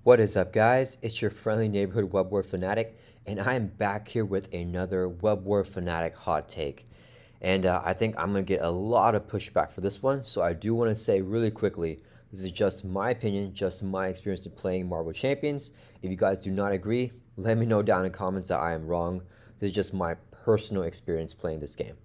What is up, guys? It's your friendly neighborhood web war fanatic, and I am back here with another web war fanatic hot take. And I think I'm going to get a lot of pushback for this one, so I do want to say really quickly, this is just my opinion, just my experience in playing Marvel Champions. If you guys do not agree, let me know down in the comments that I am wrong. This is just my personal experience playing this game.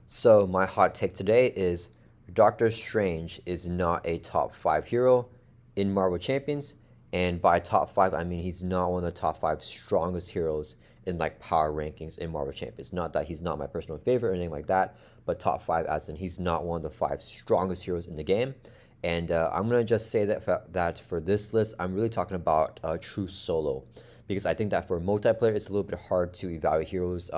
So my hot take today is Doctor Strange is not a top 5 hero in Marvel Champions. And by top 5, I mean he's not one of the top 5 strongest heroes in like power rankings in Marvel Champions. Not that he's not my personal favorite or anything like that, but top 5 as in he's not one of the 5 strongest heroes in the game. And I'm going to just say that for this list, I'm really talking about true solo. Because I think that for multiplayer, it's a little bit hard to evaluate heroes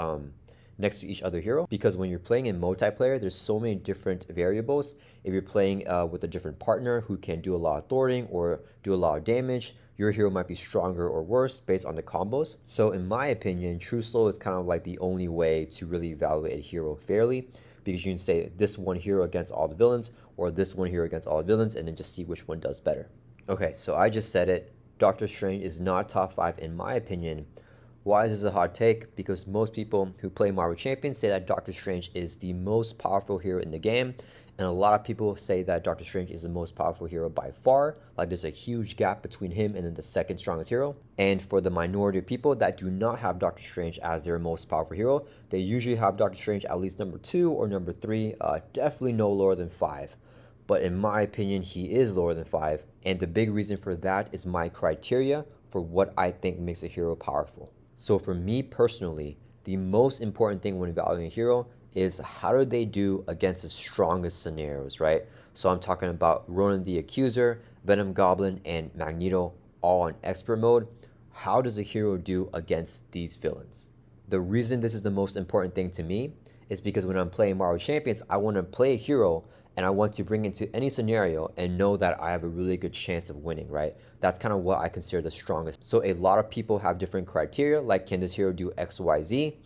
next to each other hero, because when you're playing in multiplayer, there's so many different variables. If you're playing with a different partner who can do a lot of thwarting or do a lot of damage, your hero might be stronger or worse based on the combos. So in my opinion, true solo is kind of like the only way to really evaluate a hero fairly, because you can say this one hero against all the villains or this one hero against all the villains and then just see which one does better. Okay, so I just said it. Doctor Strange is not top 5 in my opinion. Why is this a hot take? Because most people who play Marvel Champions say that Doctor Strange is the most powerful hero in the game, and a lot of people say that Doctor Strange is the most powerful hero by far. Like there's a huge gap between him and then the second strongest hero. And for the minority of people that do not have Doctor Strange as their most powerful hero, they usually have Doctor Strange at least number 2 or number 3, definitely no lower than 5. But in my opinion, he is lower than 5, and the big reason for that is my criteria for what I think makes a hero powerful. So for me personally, the most important thing when evaluating a hero is how do they do against the strongest scenarios, right? So I'm talking about Ronan the Accuser, Venom Goblin, and Magneto all in expert mode. How does a hero do against these villains? The reason this is the most important thing to me is because when I'm playing Marvel Champions, I want to play a hero and I want to bring into any scenario and know that I have a really good chance of winning, right? That's kind of what I consider the strongest. So a lot of people have different criteria, like can this hero do X, Y, Z?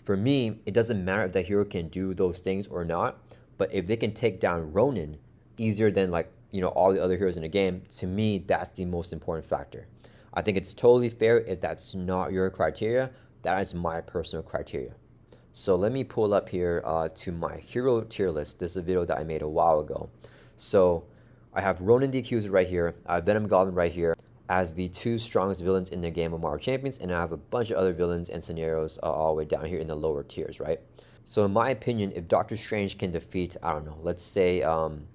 For me, it doesn't matter if the hero can do those things or not, but if they can take down Ronan easier than all the other heroes in the game, to me, that's the most important factor. I think it's totally fair if that's not your criteria. That is my personal criteria. So let me pull up here to my hero tier list. This is a video that I made a while ago. So I have Ronan the Accuser right here, Venom Goblin right here as the 2 strongest villains in the game of Marvel Champions, and I have a bunch of other villains and scenarios all the way down here in the lower tiers, right? So in my opinion, if Doctor Strange can defeat, I don't know, let's say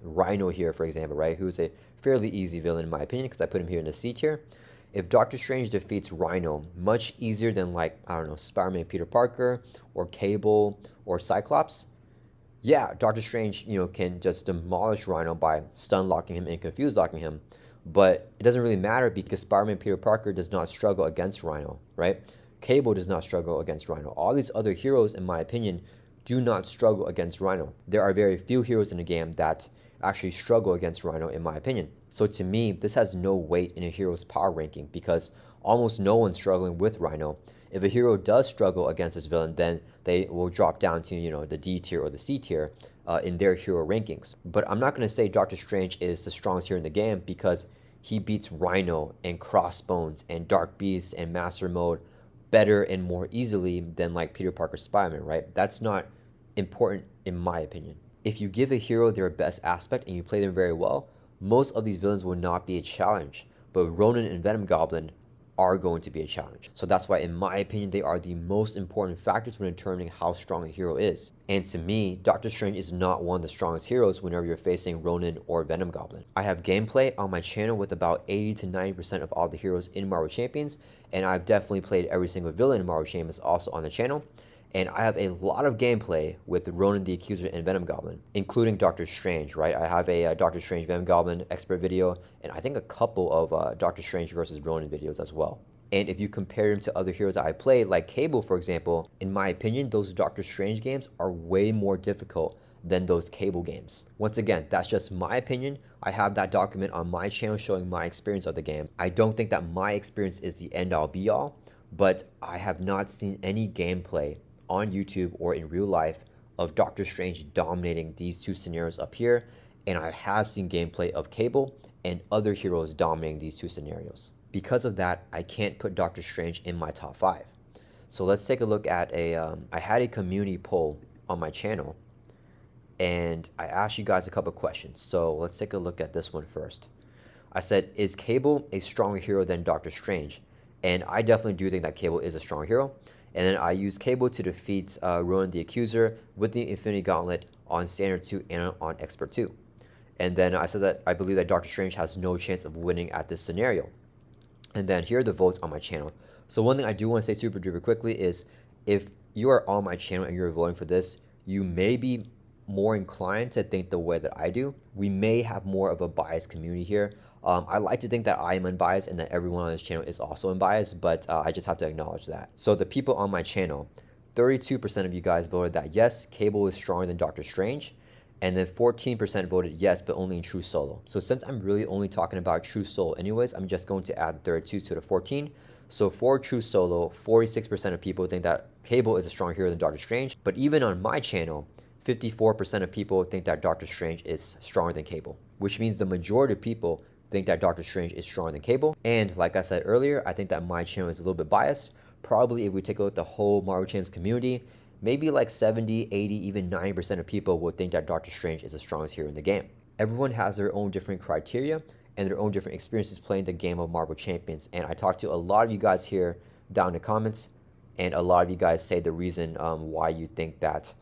Rhino here, for example, right? Who's a fairly easy villain in my opinion because I put him here in the C tier. If Doctor Strange defeats Rhino much easier than I don't know, Spider-Man Peter Parker or Cable or Cyclops, yeah, Doctor Strange, can just demolish Rhino by stun locking him and confuse locking him. But it doesn't really matter because Spider-Man Peter Parker does not struggle against Rhino, right? Cable does not struggle against Rhino. All these other heroes, in my opinion, do not struggle against Rhino. There are very few heroes in the game that actually struggle against Rhino, in my opinion. So to me, this has no weight in a hero's power ranking because almost no one's struggling with Rhino. If a hero does struggle against this villain, then they will drop down to, the D tier or the C tier in their hero rankings. But I'm not going to say Doctor Strange is the strongest hero in the game because he beats Rhino and Crossbones and Dark Beast and Master Mode better and more easily than Peter Parker Spider-Man, right? That's not important in my opinion. If you give a hero their best aspect and you play them very well, most of these villains will not be a challenge, but Ronan and Venom Goblin are going to be a challenge. So that's why, in my opinion, they are the most important factors when determining how strong a hero is. And to me, Doctor Strange is not one of the strongest heroes whenever you're facing Ronan or Venom Goblin. I have gameplay on my channel with about 80 to 90% of all the heroes in Marvel Champions, and I've definitely played every single villain in Marvel Champions also on the channel. And I have a lot of gameplay with Ronan the Accuser and Venom Goblin, including Doctor Strange, right? I have a Doctor Strange Venom Goblin expert video, and I think a couple of Doctor Strange versus Ronan videos as well. And if you compare him to other heroes that I played, like Cable, for example, in my opinion, those Doctor Strange games are way more difficult than those Cable games. Once again, that's just my opinion. I have that document on my channel showing my experience of the game. I don't think that my experience is the end-all be-all, but I have not seen any gameplay on YouTube or in real life of Doctor Strange dominating these 2 scenarios up here, and I have seen gameplay of Cable and other heroes dominating these 2 scenarios. Because of that, I can't put Doctor Strange in my top 5. So let's take a look at I had a community poll on my channel, and I asked you guys a couple questions. So let's take a look at this one first. I said, is Cable a stronger hero than Doctor Strange? And I definitely do think that Cable is a strong hero. And then I used Cable to defeat Ronan the Accuser with the Infinity Gauntlet on Standard 2 and on Expert 2. And then I said that I believe that Doctor Strange has no chance of winning at this scenario. And then here are the votes on my channel. So one thing I do want to say super duper quickly is, if you are on my channel and you're voting for this, you may be more inclined to think the way that I do. We may have more of a biased community here. I like to think that I am unbiased and that everyone on this channel is also unbiased, but I just have to acknowledge that. So the people on my channel, 32% of you guys voted that yes, Cable is stronger than Doctor Strange, and then 14% voted yes, but only in True Solo. So since I'm really only talking about True Solo anyways, I'm just going to add the 32 to the 14. So for True Solo, 46% of people think that Cable is a stronger hero than Doctor Strange, but even on my channel, 54% of people think that Doctor Strange is stronger than Cable, which means the majority of people think that Doctor Strange is stronger than Cable. And like I said earlier, I think that my channel is a little bit biased. Probably if we take a look at the whole Marvel Champs community, maybe like 70, 80, even 90% of people would think that Doctor Strange is the strongest hero in the game. Everyone has their own different criteria and their own different experiences playing the game of Marvel Champions. And I talked to a lot of you guys here down in the comments, and a lot of you guys say the reason why you think that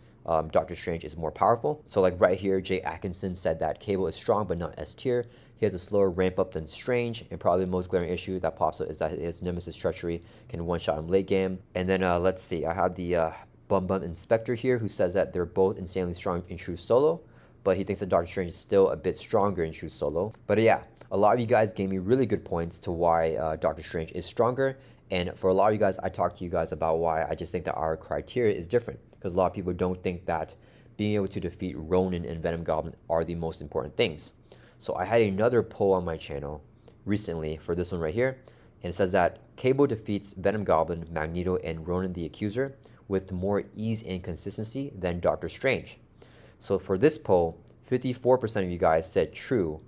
Doctor Strange is more powerful. So like right here, Jay Atkinson said that Cable is strong but not S tier. He has a slower ramp up than Strange, and probably the most glaring issue that pops up is that his Nemesis Treachery can one-shot him late game. And then let's see, I have the Bum Bum Inspector here, who says that they're both insanely strong in True Solo, but he thinks that Doctor Strange is still a bit stronger in True Solo. But yeah, a lot of you guys gave me really good points to why Doctor Strange is stronger. And for a lot of you guys, I talked to you guys about why I just think that our criteria is different, because a lot of people don't think that being able to defeat Ronan and Venom Goblin are the most important things. So I had another poll on my channel recently for this one right here, and it says that Cable defeats Venom Goblin, Magneto, and Ronan the Accuser with more ease and consistency than Doctor Strange. So for this poll, 54% of you guys said true,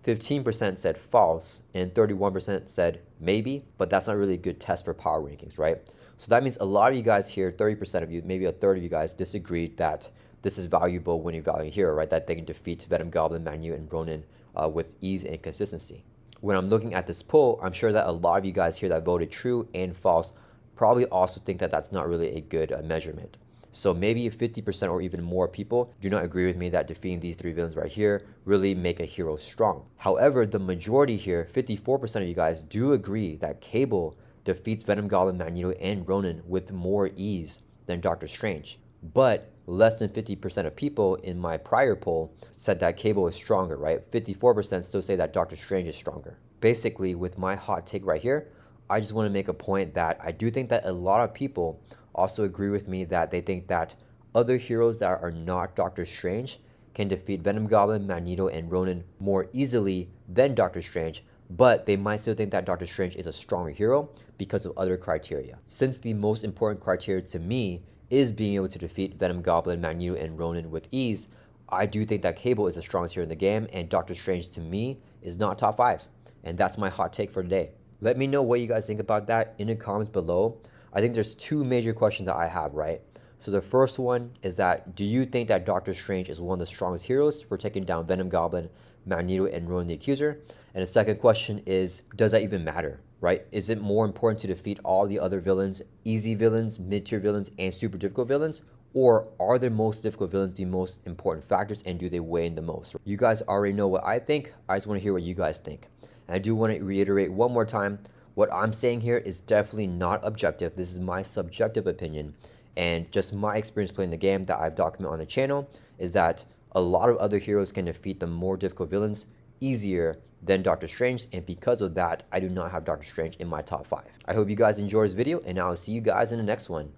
15% said false, and 31% said maybe, but that's not really a good test for power rankings, right? So that means a lot of you guys here, 30% of you, maybe a third of you guys disagreed that this is valuable when you value hero, right? That they can defeat Venom Goblin, Magneto, and Ronan with ease and consistency. When I'm looking at this poll, I'm sure that a lot of you guys here that voted true and false probably also think that that's not really a good measurement. So maybe 50% or even more people do not agree with me that defeating these three villains right here really make a hero strong. However, the majority here, 54% of you guys, do agree that Cable defeats Venom Goblin, Magneto, and Ronan with more ease than Doctor Strange. But less than 50% of people in my prior poll said that Cable is stronger, right? 54% still say that Doctor Strange is stronger. Basically, with my hot take right here, I just want to make a point that I do think that a lot of people also agree with me that they think that other heroes that are not Doctor Strange can defeat Venom Goblin, Magneto, and Ronan more easily than Doctor Strange, but they might still think that Doctor Strange is a stronger hero because of other criteria. Since the most important criteria to me is being able to defeat Venom Goblin, Magneto, and Ronan with ease, I do think that Cable is the strongest hero in the game, and Doctor Strange to me is not top 5. And that's my hot take for today. Let me know what you guys think about that in the comments below. I think there's two major questions that I have, right? So the first one is that, do you think that Doctor Strange is one of the strongest heroes for taking down Venom Goblin, Magneto, and Ronan the Accuser? And the second question is, does that even matter, right? Is it more important to defeat all the other villains, easy villains, mid-tier villains, and super difficult villains? Or are the most difficult villains the most important factors, and do they weigh in the most? You guys already know what I think. I just want to hear what you guys think. And I do want to reiterate one more time, what I'm saying here is definitely not objective. This is my subjective opinion, and just my experience playing the game that I've documented on the channel is that a lot of other heroes can defeat the more difficult villains easier than Doctor Strange, and because of that, I do not have Doctor Strange in my top 5. I hope you guys enjoyed this video, and I'll see you guys in the next one.